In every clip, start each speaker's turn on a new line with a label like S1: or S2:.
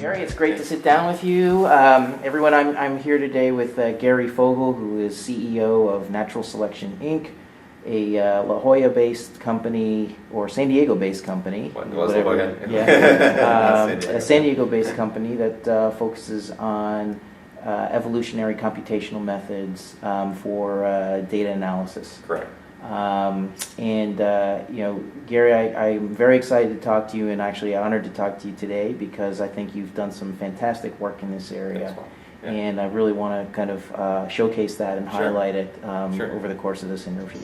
S1: Gary, it's great to sit down with you. Everyone, I'm here today with Gary Fogel, who is CEO of Natural Selection, Inc., a La Jolla-based company, or San Diego-based company.
S2: What was La Jolla?
S1: Yeah. A San Diego-based company that focuses on evolutionary computational methods for data analysis.
S2: Correct.
S1: Gary, I'm very excited to talk to you, and actually honored to talk to you today because I think you've done some fantastic work in this area.
S2: Yeah.
S1: And I really want to kind of showcase that and highlight it
S2: Sure.
S1: over the course of this interview.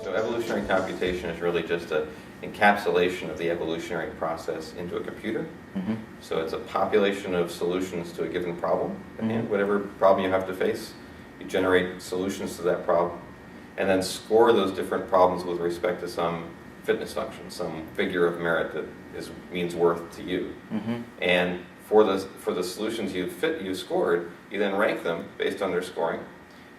S2: So evolutionary computation is really just an encapsulation of the evolutionary process into a computer.
S1: Mm-hmm.
S2: So it's a population of solutions to a given problem.
S1: Mm-hmm.
S2: And whatever problem you have to face, you generate solutions to that problem, and then score those different problems with respect to some fitness function, some figure of merit that means worth to you.
S1: Mm-hmm.
S2: And for the solutions you've scored, you then rank them based on their scoring,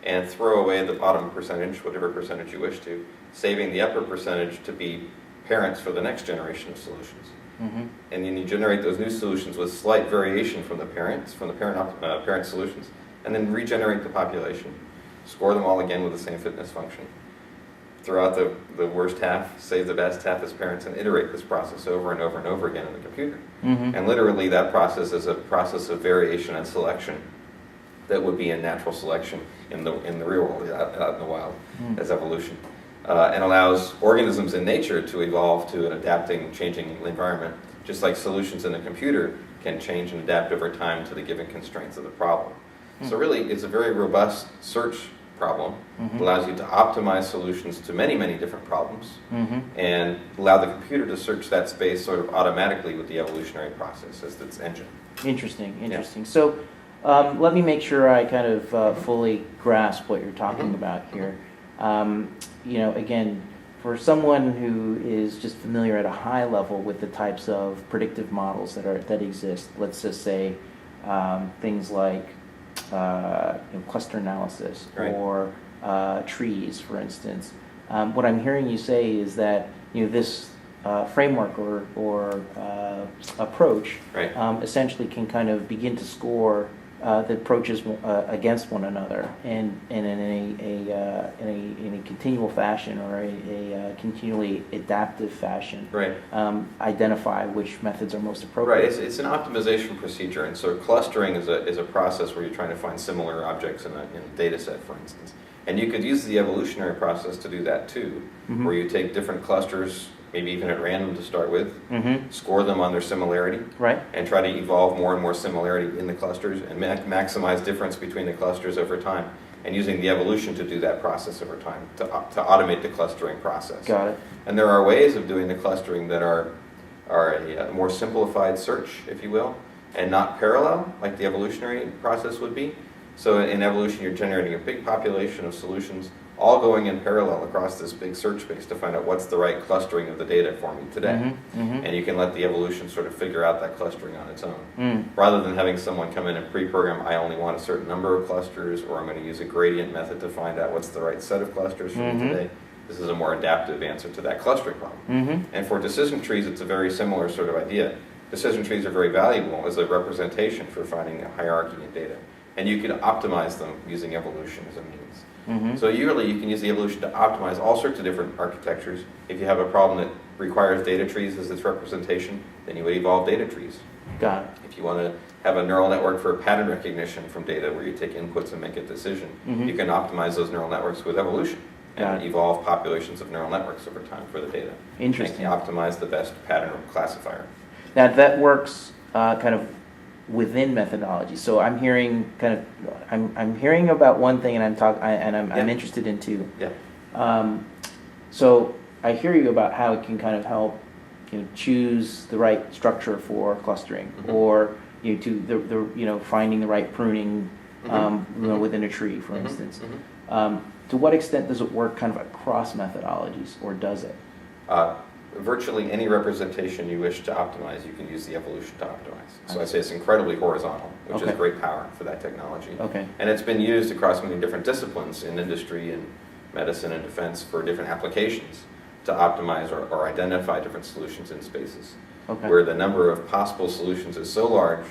S2: and throw away the bottom percentage, whatever percentage you wish to, saving the upper percentage to be parents for the next generation of solutions.
S1: Mm-hmm.
S2: And then you generate those new solutions with slight variation from the parent solutions, and then regenerate the population, score them all again with the same fitness function, throw out the worst half, save the best half as parents, and iterate this process over and over and over again in the computer.
S1: Mm-hmm.
S2: And literally that process is a process of variation and selection that would be in natural selection in the real world, out in the wild, as evolution. And allows organisms in nature to evolve to an adapting, changing environment, just like solutions in a computer can change and adapt over time to the given constraints of the problem. So really, it's a very robust search problem. It allows you to optimize solutions to many, many different problems, and allow the computer to search that space sort of automatically with the evolutionary process as its engine.
S1: Interesting.
S2: Yeah.
S1: So let me make sure I kind of fully grasp what you're talking about here. Again, for someone who is just familiar at a high level with the types of predictive models that exist, let's just say things like cluster analysis,
S2: right,
S1: or trees, for instance. What I'm hearing you say is that this framework or approach,
S2: right,
S1: essentially can kind of begin to score the approaches against one another, and in a continual fashion, or a continually adaptive fashion,
S2: right,
S1: identify which methods are most appropriate.
S2: Right. It's an optimization procedure, and so clustering is a process where you're trying to find similar objects in a data set, for instance. And you could use the evolutionary process to do that too, where you take different clusters, maybe even at random to start with, score them on their similarity,
S1: right,
S2: and try to evolve more and more similarity in the clusters, and maximize difference between the clusters over time, and using the evolution to do that process over time, to automate the clustering process.
S1: Got it.
S2: And there are ways of doing the clustering that are a more simplified search, if you will, and not parallel, like the evolutionary process would be. So in evolution, you're generating a big population of solutions, all going in parallel across this big search space to find out what's the right clustering of the data for me today. And you can let the evolution sort of figure out that clustering on its own. Rather than having someone come in and pre-program, I only want a certain number of clusters, or I'm going to use a gradient method to find out what's the right set of clusters for me today. This is a more adaptive answer to that clustering problem. And for decision trees, it's a very similar sort of idea. Decision trees are very valuable as a representation for finding a hierarchy in data. And you can optimize them using evolution as a means. So you can use the evolution to optimize all sorts of different architectures. If you have a problem that requires data trees as its representation, then you would evolve data trees.
S1: Got it.
S2: If you want to have a neural network for pattern recognition from data where you take inputs and make a decision, you can optimize those neural networks with evolution and evolve populations of neural networks over time for the data.
S1: Interesting.
S2: And optimize the best pattern classifier.
S1: Now that works kind of within methodology. So I'm hearing I'm hearing about one thing, and I'm interested in two.
S2: Yeah.
S1: So I hear you about how it can kind of help choose the right structure for clustering, or finding the right pruning within a tree, for instance. To what extent does it work kind of across methodologies, or does it?
S2: Virtually any representation you wish to optimize, you can use the evolution to optimize. So I say it's incredibly horizontal, which is great power for that technology. And it's been used across many different disciplines in industry and medicine and defense for different applications to optimize or identify different solutions in spaces.
S1: Okay.
S2: Where the number of possible solutions is so large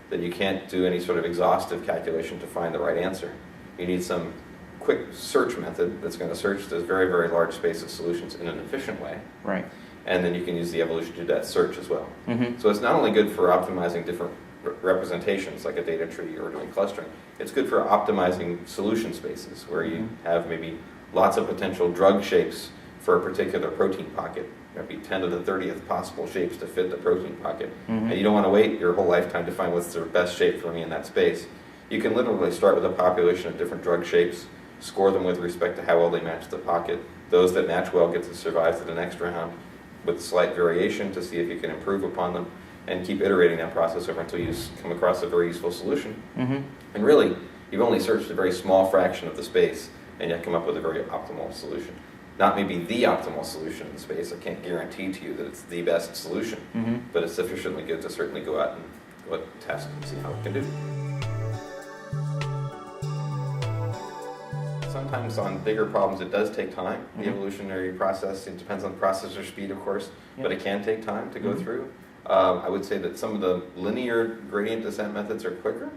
S2: that you can't do any sort of exhaustive calculation to find the right answer. You need some quick search method that's going to search this very, very large space of solutions in an efficient way.
S1: Right.
S2: And then you can use the evolution to do that search as well.
S1: Mm-hmm.
S2: So it's not only good for optimizing different representations like a data tree or doing clustering, it's good for optimizing solution spaces where you have maybe lots of potential drug shapes for a particular protein pocket. There might be 10 to the 30th possible shapes to fit the protein pocket.
S1: Mm-hmm.
S2: And you don't want to wait your whole lifetime to find what's the best shape for me in that space. You can literally start with a population of different drug shapes, score them with respect to how well they match the pocket. Those that match well get to survive to the next round with slight variation to see if you can improve upon them, and keep iterating that process over until you come across a very useful solution.
S1: Mm-hmm.
S2: And really, you've only searched a very small fraction of the space, and yet come up with a very optimal solution. Not maybe the optimal solution in the space. I can't guarantee to you that it's the best solution,
S1: Mm-hmm.
S2: but it's sufficiently good to certainly go out and test and see how it can do. Sometimes on bigger problems it does take time. The evolutionary process, it depends on processor speed of course, but it can take time to go through. I would say that some of the linear gradient descent methods are quicker,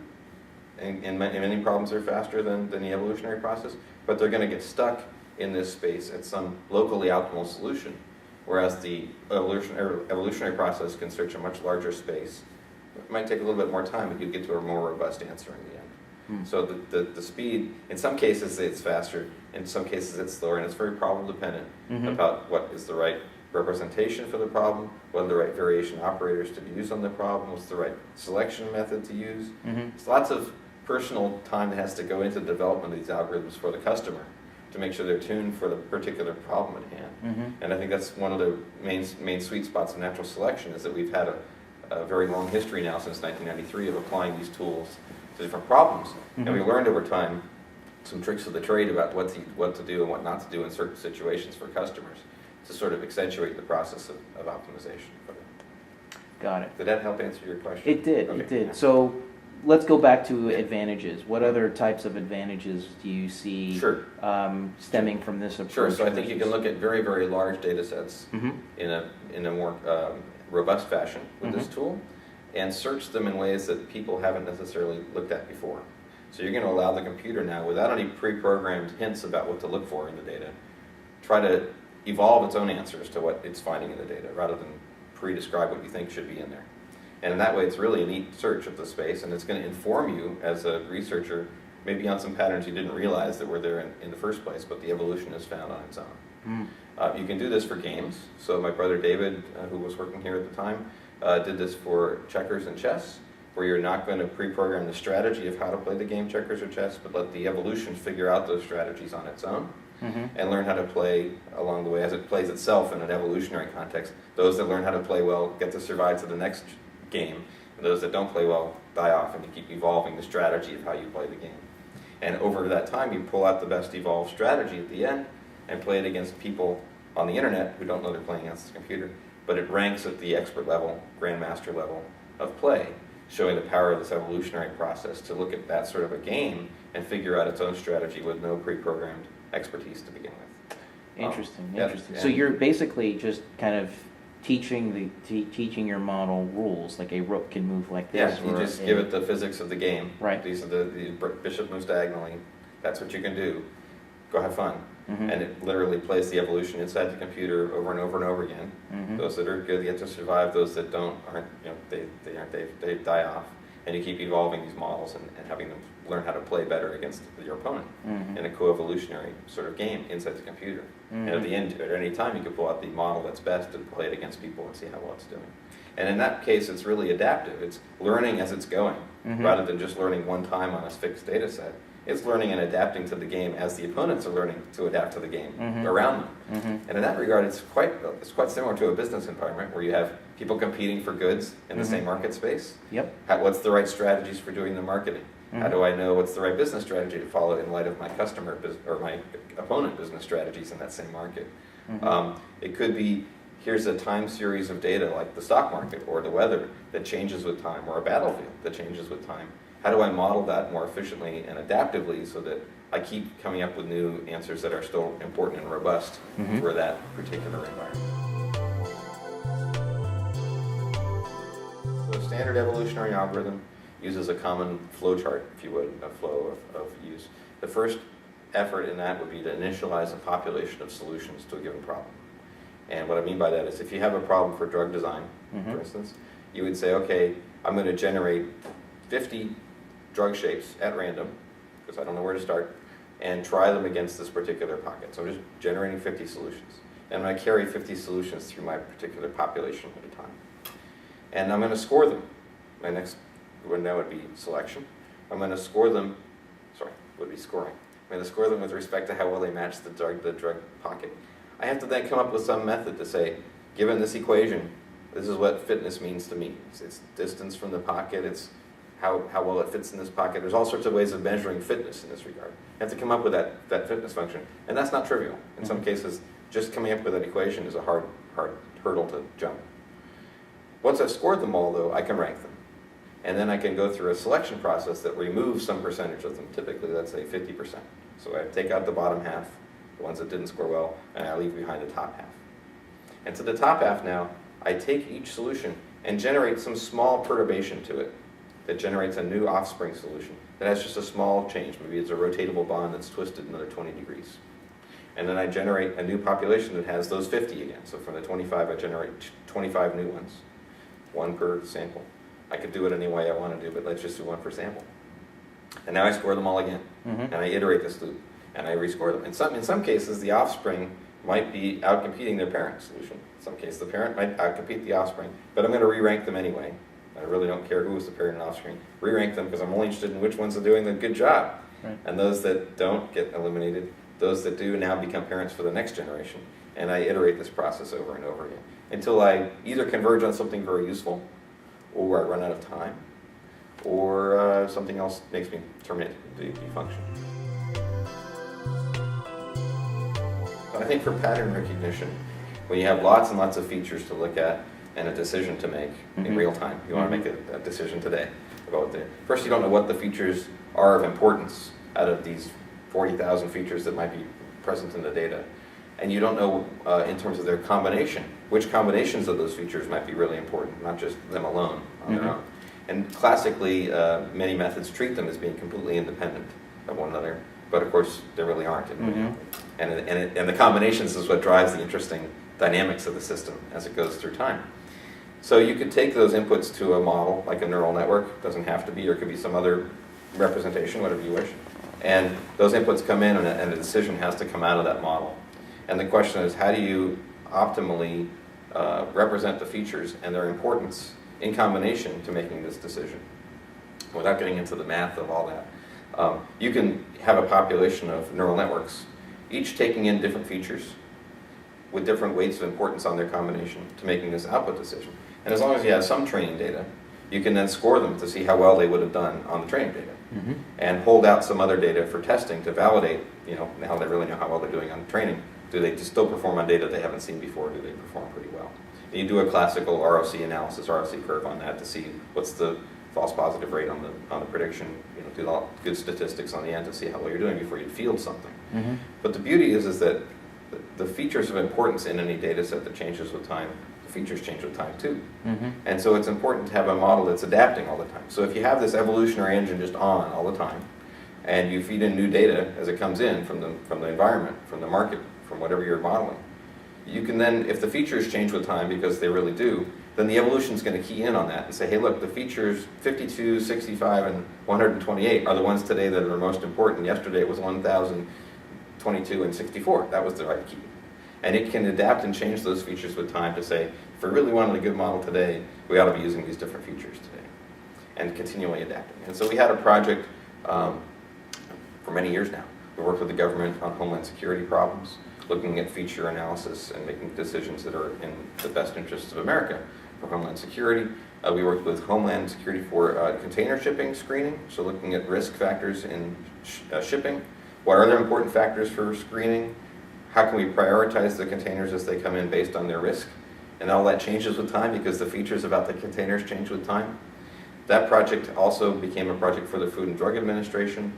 S2: and many problems are faster than the evolutionary process, but they're going to get stuck in this space at some locally optimal solution, whereas the evolutionary process can search a much larger space. It might take a little bit more time, but you get to a more robust answer in the end. So the speed, in some cases it's faster, in some cases it's slower, and it's very problem dependent about what is the right representation for the problem, what are the right variation operators to use on the problem, what's the right selection method to use. There's lots of personal time that has to go into the development of these algorithms for the customer to make sure they're tuned for the particular problem at hand. And I think that's one of the main sweet spots of natural selection, is that we've had a very long history now since 1993 of applying these tools to different problems. And we learned over time some tricks of the trade about what to do and what not to do in certain situations for customers to sort of accentuate the process of optimization for them.
S1: Got it.
S2: Did that help answer your question?
S1: It did.
S2: Okay.
S1: It did. So let's go back to advantages. What other types of advantages do you see stemming from this approach?
S2: Sure. So I think you can look at very, very large data sets in a more robust fashion with this tool, and search them in ways that people haven't necessarily looked at before. So you're going to allow the computer now, without any pre-programmed hints about what to look for in the data, try to evolve its own answers to what it's finding in the data, rather than pre-describe what you think should be in there. And in that way, it's really a neat search of the space, and it's going to inform you as a researcher, maybe on some patterns you didn't realize that were there in the first place, but the evolution is found on its own. You can do this for games. So my brother David, who was working here at the time, did this for checkers and chess, where you're not going to pre-program the strategy of how to play the game checkers or chess, but let the evolution figure out those strategies on its own, and learn how to play along the way as it plays itself in an evolutionary context. Those that learn how to play well get to survive to the next game, and those that don't play well die off, and you keep evolving the strategy of how you play the game. And over that time, you pull out the best evolved strategy at the end and play it against people on the internet who don't know they're playing against the computer, but it ranks at the expert level, grandmaster level of play, showing the power of this evolutionary process to look at that sort of a game and figure out its own strategy with no pre-programmed expertise to begin with.
S1: Interesting.
S2: Yeah,
S1: Interesting. So you're basically just kind of teaching your model rules, like a rook can move like this.
S2: Yes, you just give it the physics of the game.
S1: Right.
S2: These are the bishop moves diagonally. That's what you can do. Go have fun. And it literally plays the evolution inside the computer over and over and over again. Those that are good get to survive. Those that aren't. They die off. And you keep evolving these models and having them learn how to play better against your opponent in a co-evolutionary sort of game inside the computer. And at the end, at any time, you can pull out the model that's best and play it against people and see how well it's doing. And in that case, it's really adaptive. It's learning as it's going, rather than just learning one time on a fixed data set. It's learning and adapting to the game as the opponents are learning to adapt to the game around them. And in that regard, it's quite similar to a business environment where you have people competing for goods in the same market space. What's the right strategies for doing the marketing? How do I know what's the right business strategy to follow in light of my customer or my opponent business strategies in that same market? It could be, here's a time series of data like the stock market or the weather that changes with time, or a battlefield that changes with time. How do I model that more efficiently and adaptively so that I keep coming up with new answers that are still important and robust for that particular environment. So a standard evolutionary algorithm uses a common flow chart, if you would, a flow of use. The first effort in that would be to initialize a population of solutions to a given problem. And what I mean by that is if you have a problem for drug design, for instance, you would say, okay, I'm going to generate 50 drug shapes at random, because I don't know where to start, and try them against this particular pocket. So I'm just generating 50 solutions. And I'm going to carry 50 solutions through my particular population at a time. And I'm going to score them. My next window would be selection. I'm going to score them, would be scoring. I'm going to score them with respect to how well they match the drug pocket. I have to then come up with some method to say, given this equation, this is what fitness means to me. It's distance from the pocket, it's how well it fits in this pocket. There's all sorts of ways of measuring fitness in this regard. You have to come up with that fitness function. And that's not trivial. In some cases, just coming up with an equation is a hard hurdle to jump. Once I've scored them all, though, I can rank them. And then I can go through a selection process that removes some percentage of them, typically, let's say 50%. So I take out the bottom half, the ones that didn't score well, and I leave behind the top half. And to the top half now, I take each solution and generate some small perturbation to it that generates a new offspring solution that has just a small change. Maybe it's a rotatable bond that's twisted another 20 degrees. And then I generate a new population that has those 50 again. So from the 25, I generate 25 new ones, one per sample. I could do it any way I want to do, but let's just do one per sample. And now I score them all again, and I iterate this loop, and I rescore them. In some cases, the offspring might be outcompeting their parent solution. In some cases, the parent might outcompete the offspring, but I'm going to re-rank them anyway. I really don't care who is the parent and offspring. Re-rank them because I'm only interested in which ones are doing the good job. Right. And those that don't get eliminated, those that do now become parents for the next generation. And I iterate this process over and over again until I either converge on something very useful, or I run out of time, or something else makes me terminate the function. I think for pattern recognition, when you have lots and lots of features to look at and a decision to make in real time, you want to make a decision today about first you don't know what the features are of importance out of these 40,000 features that might be present in the data. And you don't know in terms of their combination, which combinations of those features might be really important, not just them alone on their own. And classically, many methods treat them as being completely independent of one another, but of course they really aren't. And the combinations is what drives the interesting dynamics of the system as it goes through time. So you could take those inputs to a model, like a neural network, doesn't have to be, or it could be some other representation, whatever you wish. And those inputs come in, and a decision has to come out of that model. And the question is, how do you optimally represent the features and their importance in combination to making this decision? Without getting into the math of all that. You can have a population of neural networks, each taking in different features with different weights of importance on their combination to making this output decision. And as long as you have some training data, you can then score them to see how well they would have done on the training data. And hold out some other data for testing to validate, now they really know how well they're doing on training. Do they still perform on data they haven't seen before? Do they perform pretty well? And you do a classical ROC analysis, ROC curve on that to see what's the false positive rate on the prediction. Do all good statistics on the end to see how well you're doing before you field something. But the beauty is that the features of importance in any data set that changes with time, the features change with time too. And so it's important to have a model that's adapting all the time. So if you have this evolutionary engine just on all the time, and you feed in new data as it comes in from the environment, from the market, from whatever you're modeling, you can then, if the features change with time, because they really do, then the evolution is going to key in on that and say, hey, look, the features 52, 65, and 128 are the ones today that are most important. Yesterday it was 1,022 and 64. That was the right key. And it can adapt and change those features with time to say, if we really wanted a good model today, we ought to be using these different features today, and continually adapting. And so we had a project for many years now. We worked with the government on homeland security problems, looking at feature analysis and making decisions that are in the best interests of America for homeland security. We worked with Homeland Security for container shipping screening, so looking at risk factors in shipping. What are the important factors for screening? How can we prioritize the containers as they come in based on their risk? And all that changes with time because the features about the containers change with time. That project also became a project for the Food and Drug Administration.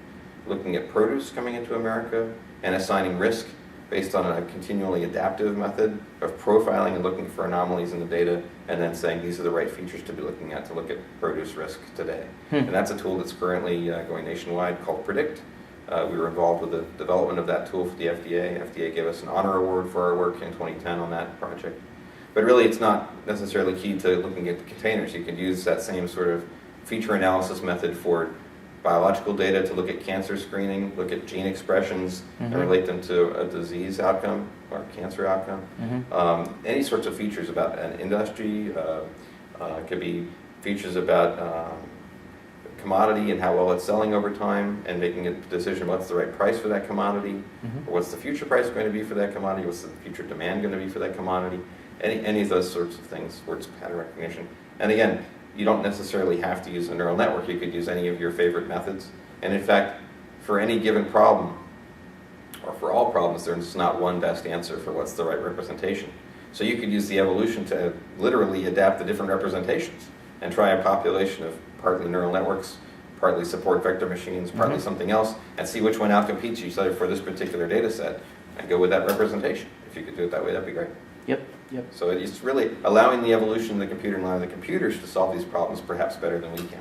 S2: looking at produce coming into America and assigning risk based on a continually adaptive method of profiling and looking for anomalies in the data, and then saying these are the right features to be looking at to look at produce risk today. And that's a tool that's currently going nationwide called Predict. We were involved with the development of that tool for the FDA. FDA gave us an honor award for our work in 2010 on that project. But really, it's not necessarily key to looking at the containers. You could use that same sort of feature analysis method for biological data to look at cancer screening, look at gene expressions, and relate them to a disease outcome or cancer outcome. Any sorts of features about an industry, could be features about commodity and how well it's selling over time, and making a decision what's the right price for that commodity, or what's the future price going to be for that commodity, what's the future demand going to be for that commodity, any of those sorts of things, words pattern recognition. And again, you don't necessarily have to use a neural network. You could use any of your favorite methods. And in fact, for any given problem, or for all problems, there's not one best answer for what's the right representation. So you could use the evolution to literally adapt the different representations and try a population of partly neural networks, partly support vector machines, partly something else, and see which one outcompetes each other for this particular data set, and go with that representation. If you could do it that way, that'd be great.
S1: Yep.
S2: So it's really allowing the evolution of the computer and allowing the computers to solve these problems perhaps better than we can.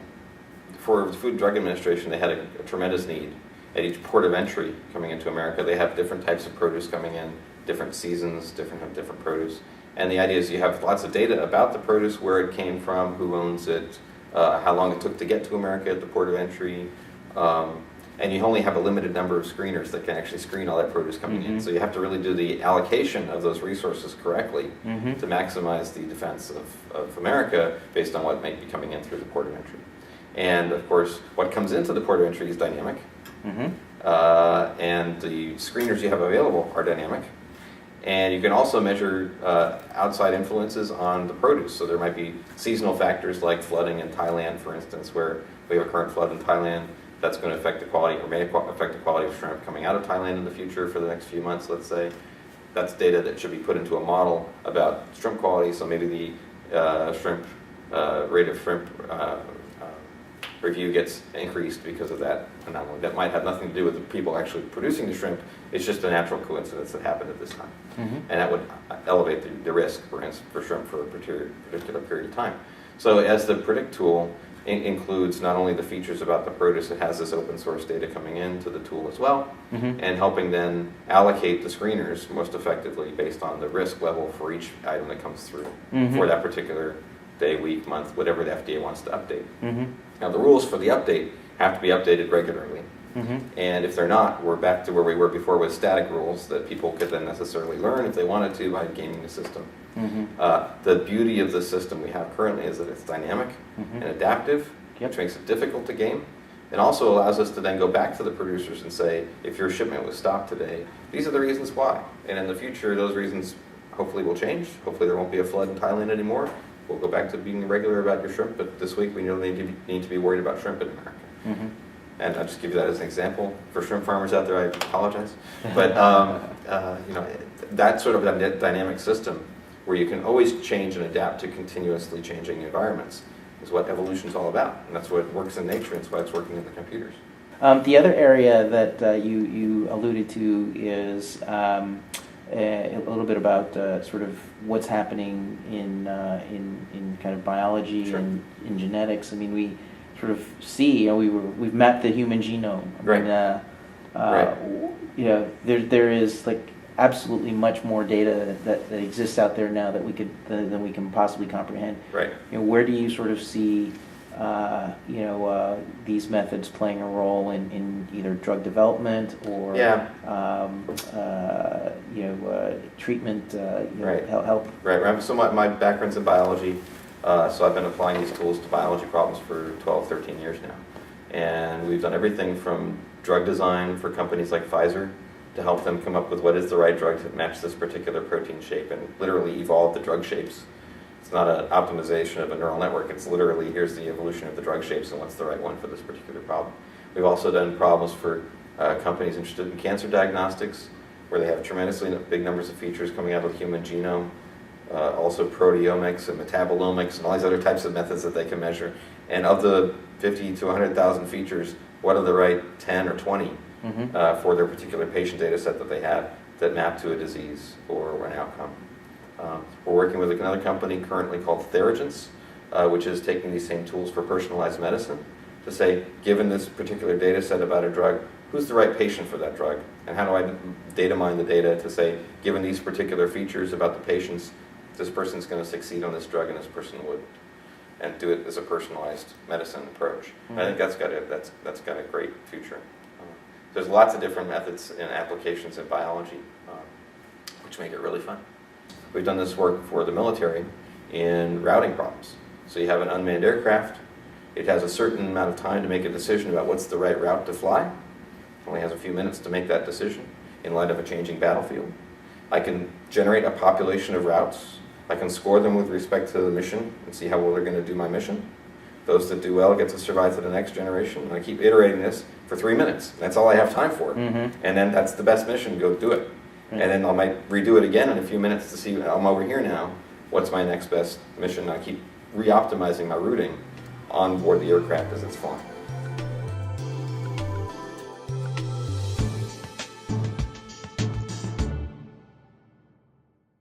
S2: For the Food and Drug Administration, they had a tremendous need. At each port of entry coming into America, they have different types of produce coming in, different seasons, different produce. And the idea is you have lots of data about the produce, where it came from, who owns it, how long it took to get to America at the port of entry, and you only have a limited number of screeners that can actually screen all that produce coming in. So you have to really do the allocation of those resources correctly to maximize the defense of America based on what might be coming in through the port of entry. And of course, what comes into the port of entry is dynamic, and the screeners you have available are dynamic. And you can also measure outside influences on the produce. So there might be seasonal factors like flooding in Thailand, for instance, where we have a current flood in Thailand. That's going to affect the quality, or may affect the quality of shrimp coming out of Thailand in the future for the next few months, let's say. That's data that should be put into a model about shrimp quality, so maybe the rate of shrimp review gets increased because of that anomaly. That might have nothing to do with the people actually producing the shrimp. It's just a natural coincidence that happened at this time. And that would elevate the risk, for instance, for shrimp for a particular period of time. So as the Predict tool includes not only the features about the produce, it has this open source data coming into the tool as well, and helping then allocate the screeners most effectively based on the risk level for each item that comes through for that particular day, week, month, whatever the FDA wants to update. Now the rules for the update have to be updated regularly. And if they're not, we're back to where we were before with static rules that people could then necessarily learn if they wanted to by gaming the system. The beauty of the system we have currently is that it's dynamic and adaptive, which makes it difficult to game, and also allows us to then go back to the producers and say, if your shipment was stopped today, these are the reasons why. And in the future, those reasons hopefully will change. Hopefully there won't be a flood in Thailand anymore. We'll go back to being regular about your shrimp, but this week we really need to be worried about shrimp in America. And I'll just give you that as an example. For shrimp farmers out there, I apologize. But that sort of a dynamic system where you can always change and adapt to continuously changing environments is what evolution's all about. And that's what works in nature, and that's why it's working in the computers.
S1: The other area that you alluded to is a little bit about sort of what's happening in kind of biology and in genetics. I mean, we sort of see, we've mapped the human genome. There is like absolutely much more data that exists out there now that than we can possibly comprehend. Where do you sort of see these methods playing a role in either drug development or treatment, help?
S2: So my background's in biology, so I've been applying these tools to biology problems for 12, 13 years now. And we've done everything from drug design for companies like Pfizer to help them come up with what is the right drug to match this particular protein shape, and literally evolve the drug shapes. It's not an optimization of a neural network. It's literally, here's the evolution of the drug shapes and what's the right one for this particular problem. We've also done problems for companies interested in cancer diagnostics, where they have tremendously big numbers of features coming out of the human genome, also proteomics and metabolomics and all these other types of methods that they can measure. And of the 50 to 100,000 features, what are the right 10 or 20 for their particular patient data set that they have that map to a disease or an outcome? We're working with another company currently called Theragens, which is taking these same tools for personalized medicine to say, given this particular data set about a drug, who's the right patient for that drug? And how do I data mine the data to say, given these particular features about the patients, this person's going to succeed on this drug and this person would, and do it as a personalized medicine approach. I think that's got a great future. There's lots of different methods and applications in biology, which make it really fun. We've done this work for the military in routing problems. So you have an unmanned aircraft. It has a certain amount of time to make a decision about what's the right route to fly. It only has a few minutes to make that decision in light of a changing battlefield. I can generate a population of routes. I can score them with respect to the mission and see how well they're going to do my mission. Those that do well get to survive to the next generation. And I keep iterating this for 3 minutes. That's all I have time for. And then that's the best mission, go do it. And then I might redo it again in a few minutes to see, I'm over here now, what's my next best mission? I keep re-optimizing my routing on board the aircraft as it's flying.